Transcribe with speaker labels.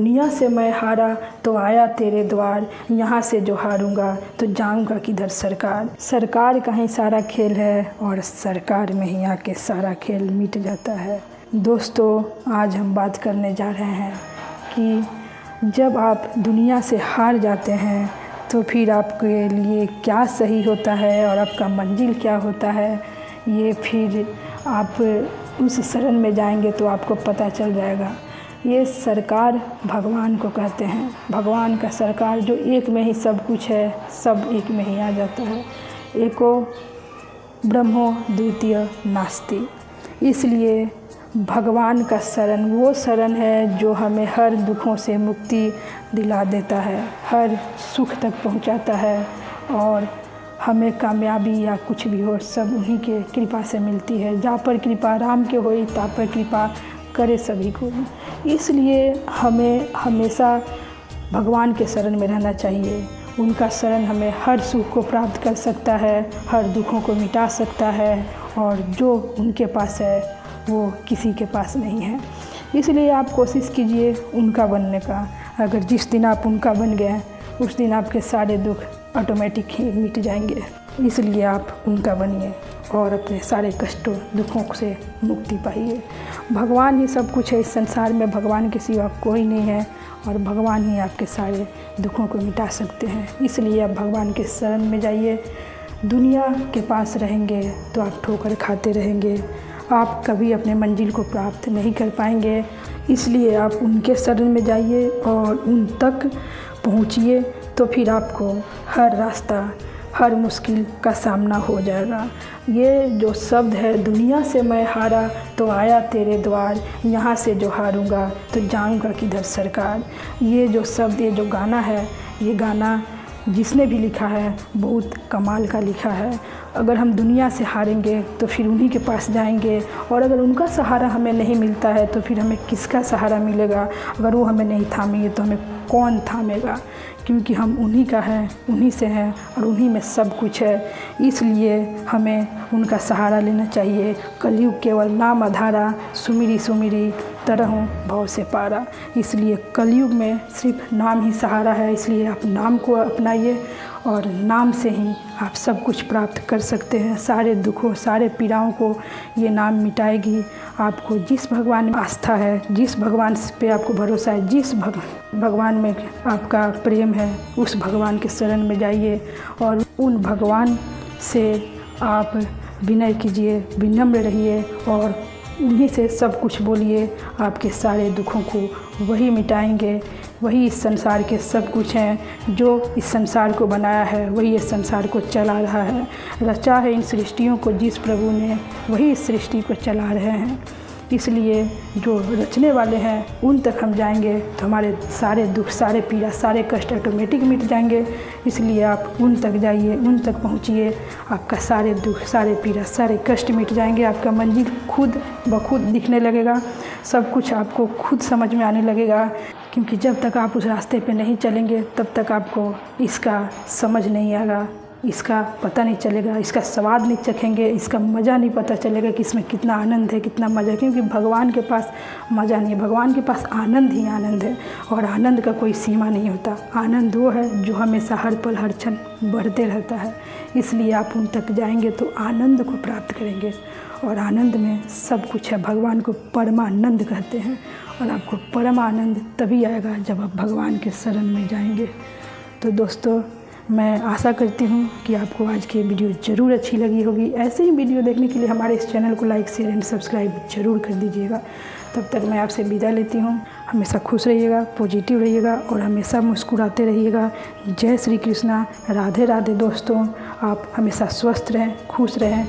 Speaker 1: दुनिया से मैं हारा तो आया तेरे द्वार, यहाँ से जो हारूंगा तो जाऊंगा किधर सरकार। सरकार का ही सारा खेल है और सरकार में ही आके सारा खेल मिट जाता है। दोस्तों, आज हम बात करने जा रहे हैं कि जब आप दुनिया से हार जाते हैं तो फिर आपके लिए क्या सही होता है और आपका मंजिल क्या होता है, ये फिर आप उस शरण में जाएंगे तो आपको पता चल जाएगा। ये सरकार भगवान को कहते हैं। भगवान का सरकार जो एक में ही सब कुछ है, सब एक में ही आ जाता है। एको ब्रह्मो द्वितीय नास्ति। इसलिए भगवान का शरण वो शरण है जो हमें हर दुखों से मुक्ति दिला देता है, हर सुख तक पहुंचाता है और हमें कामयाबी या कुछ भी हो सब उन्हीं के कृपा से मिलती है। जा पर कृपा राम के होई, ता पर कृपा करे सभी को। इसलिए हमें हमेशा भगवान के शरण में रहना चाहिए। उनका शरण हमें हर सुख को प्राप्त कर सकता है, हर दुखों को मिटा सकता है और जो उनके पास है वो किसी के पास नहीं है। इसलिए आप कोशिश कीजिए उनका बनने का। अगर जिस दिन आप उनका बन गए उस दिन आपके सारे दुख ऑटोमेटिक ही मिट जाएंगे। इसलिए आप उनका बनिए और अपने सारे कष्टों दुखों से मुक्ति पाइए। भगवान ही सब कुछ है इस संसार में, भगवान के सिवा कोई नहीं है और भगवान ही आपके सारे दुखों को मिटा सकते हैं। इसलिए आप भगवान के शरण में जाइए। दुनिया के पास रहेंगे तो आप ठोकर खाते रहेंगे, आप कभी अपने मंजिल को प्राप्त नहीं कर पाएंगे। इसलिए आप उनके शरण में जाइए और उन तक पहुँचिए तो फिर आपको हर रास्ता, हर मुश्किल का सामना हो जाएगा। ये जो शब्द है, दुनिया से मैं हारा तो आया तेरे द्वार, यहाँ से जो हारूंगा तो जाऊंगा किधर सरकार। ये जो शब्द, ये जो गाना है, ये गाना जिसने भी लिखा है बहुत कमाल का लिखा है। अगर हम दुनिया से हारेंगे तो फिर उन्हीं के पास जाएंगे और अगर उनका सहारा हमें नहीं मिलता है तो फिर हमें किसका सहारा मिलेगा। अगर वो हमें नहीं थामेंगे तो हमें कौन थामेगा, क्योंकि हम उन्हीं का हैं, उन्हीं से हैं और उन्हीं में सब कुछ है। इसलिए हमें उनका सहारा लेना चाहिए। कलयुग केवल नाम आधारा, सुमिरी सुमिरी तरहूँ भव से पारा। इसलिए कलयुग में सिर्फ नाम ही सहारा है। इसलिए आप नाम को अपनाइए और नाम से ही आप सब कुछ प्राप्त कर सकते हैं। सारे दुखों, सारे पीड़ाओं को ये नाम मिटाएगी। आपको जिस भगवान में आस्था है, जिस भगवान पे आपको भरोसा है, जिस भगवान में आपका प्रेम है, उस भगवान के शरण में जाइए और उन भगवान से आप विनय कीजिए, विनम्र रहिए और उन्हीं से सब कुछ बोलिए। आपके सारे दुखों को वही मिटाएंगे। वही इस संसार के सब कुछ हैं। जो इस संसार को बनाया है वही इस संसार को चला रहा है। रचा है इन सृष्टियों को जिस प्रभु ने, वही इस सृष्टि को चला रहे हैं। इसलिए जो रचने वाले हैं उन तक हम जाएंगे तो हमारे सारे दुख, सारे पीड़ा, सारे कष्ट ऑटोमेटिक मिट जाएंगे। इसलिए आप उन तक जाइए, उन तक पहुँचिए। आपका सारे दुख, सारे पीड़ा, सारे कष्ट मिट जाएंगे। आपका मंजिल खुद ब खुद दिखने लगेगा। सब कुछ आपको खुद समझ में आने लगेगा, क्योंकि जब तक आप उस रास्ते पे नहीं चलेंगे तब तक आपको इसका समझ नहीं आएगा, इसका पता नहीं चलेगा, इसका स्वाद नहीं चखेंगे, इसका मज़ा नहीं पता चलेगा कि इसमें कितना आनंद है, कितना मज़ा है। क्योंकि भगवान के पास मज़ा नहीं है, भगवान के पास आनंद ही आनंद है और आनंद का कोई सीमा नहीं होता। आनंद वो है जो हमेशा हर पल हर क्षण बढ़ते रहता है। इसलिए आप उन तक जाएंगे तो आनंद को प्राप्त करेंगे और आनंद में सब कुछ है। भगवान को परमानंद कहते हैं और आपको परम आनंद तभी आएगा जब आप भगवान के शरण में जाएंगे। तो दोस्तों, मैं आशा करती हूँ कि आपको आज की वीडियो ज़रूर अच्छी लगी होगी। ऐसे ही वीडियो देखने के लिए हमारे इस चैनल को लाइक, शेयर एंड सब्सक्राइब ज़रूर कर दीजिएगा। तब तक मैं आपसे विदा लेती हूँ। हमेशा खुश रहिएगा, पॉजिटिव रहिएगा और हमेशा मुस्कुराते रहिएगा। जय श्री कृष्णा, राधे राधे दोस्तों। आप हमेशा स्वस्थ रहें, खुश रहें।